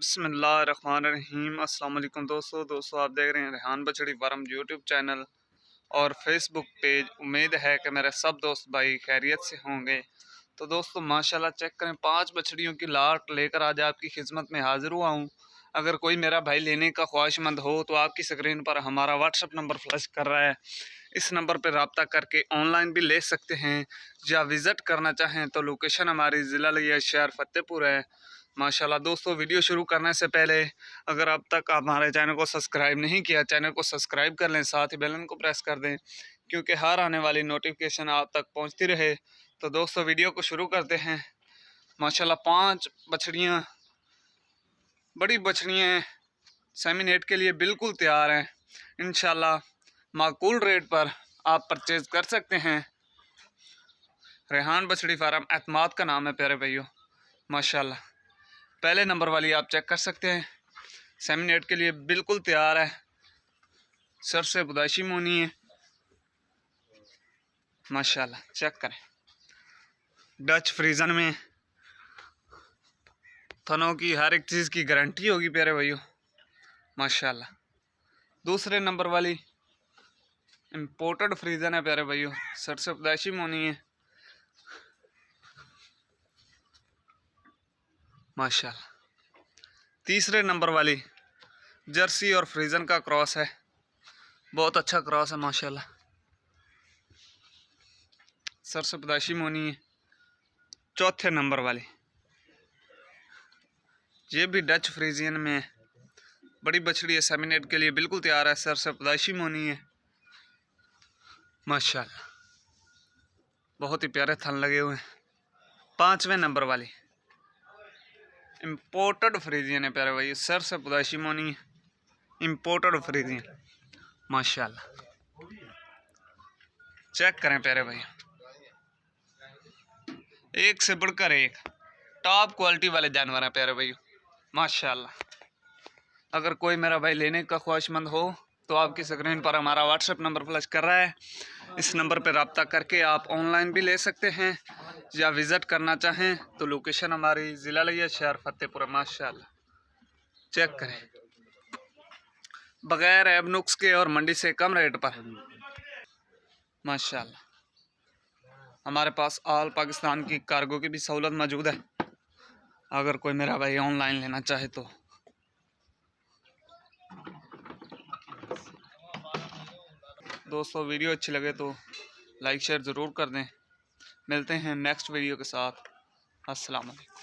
बिस्मिल्लाहिर्रहमानिर्रहीम। अस्सलाम वालेकुम दोस्तों आप देख रहे हैं रेहान बछड़ी फार्म यूट्यूब चैनल और फेसबुक पेज। उम्मीद है कि मेरे सब दोस्त भाई खैरियत से होंगे। तो दोस्तों माशाल्लाह चेक करें, 5 बछड़ियों की लाट लेकर आज आपकी खिदमत में हाजिर हुआ हूँ। अगर कोई मेरा भाई लेने का ख्वाहिशमंद हो तो आपकी स्क्रीन पर हमारा व्हाट्सअप नंबर फ्लैश कर रहा है। इस नंबर पर रब्ता करके ऑनलाइन भी ले सकते हैं या विज़िट करना चाहें तो लोकेशन हमारी ज़िला लिया शहर फतेहपुर है। माशाल्लाह दोस्तों, वीडियो शुरू करने से पहले अगर अब तक हमारे चैनल को सब्सक्राइब नहीं किया, चैनल को सब्सक्राइब कर लें, साथ ही बेल आइकन को प्रेस कर दें क्योंकि हर आने वाली नोटिफिकेशन आप तक पहुंचती रहे। तो दोस्तों वीडियो को शुरू करते हैं। माशाल्लाह 5 बछड़ियाँ, बड़ी बछड़ियाँ सेमिनेट के लिए बिल्कुल तैयार हैं। इंशाल्लाह माकूल रेट पर आप परचेज़ कर सकते हैं। रेहान बछड़ी फार्म एतमाद का नाम है प्यारे भाइयों। माशाल्लाह पहले नंबर वाली आप चेक कर सकते हैं, सेमिनेट के लिए बिल्कुल तैयार है। सर से बुदाशी मोनी है। माशाल्लाह चेक करें, डच फ्रीजन में थनों की हर एक चीज़ की गारंटी होगी प्यारे भाइयों। माशाल्लाह दूसरे नंबर वाली इम्पोर्टेड फ्रीजन है प्यारे भाइयों, सर से बुदाशी मोनी है। माशाल्लाह तीसरे नंबर वाली जर्सी और फ्रीजन का क्रॉस है, बहुत अच्छा क्रॉस है माशाल्लाह, सर से पदाशी मोनी है। चौथे नंबर वाली ये भी डच फ्रीजियन में है, बड़ी बछड़ी है, सेमिनेट के लिए बिल्कुल तैयार है, सर से पदाशी मोनी है। माशाल्लाह बहुत ही प्यारे थन लगे हुए हैं। पांचवें नंबर वाली इम्पोर्टेड फ्रीजियन है प्यारे भाई, सर से पदाशी मोनी है, इम्पोर्टेड फ्रीजियन। माशाल्लाह चेक करें प्यारे भाई, एक से बढ़कर एक टॉप क्वालिटी वाले जानवर हैं प्यारे भाई। माशाल्लाह अगर कोई मेरा भाई लेने का ख्वाहिशमंद हो तो आपकी स्क्रीन पर हमारा व्हाट्सएप नंबर फ्लैश कर रहा है। इस नंबर पर रब्ता करके आप ऑनलाइन भी ले सकते हैं या विज़िट करना चाहें तो लोकेशन हमारी ज़िला लिया शहर फतेहपुर। माशाल्लाह चेक करें, बगैर ऐब नुक्स के और मंडी से कम रेट पर। माशाल्लाह हमारे पास ऑल पाकिस्तान की कार्गो की भी सहूलत मौजूद है, अगर कोई मेरा भाई ऑनलाइन लेना चाहे तो। दोस्तों वीडियो अच्छी लगे तो लाइक शेयर ज़रूर कर दें। मिलते हैं नेक्स्ट वीडियो के साथ। अस्सलाम वालेकुम।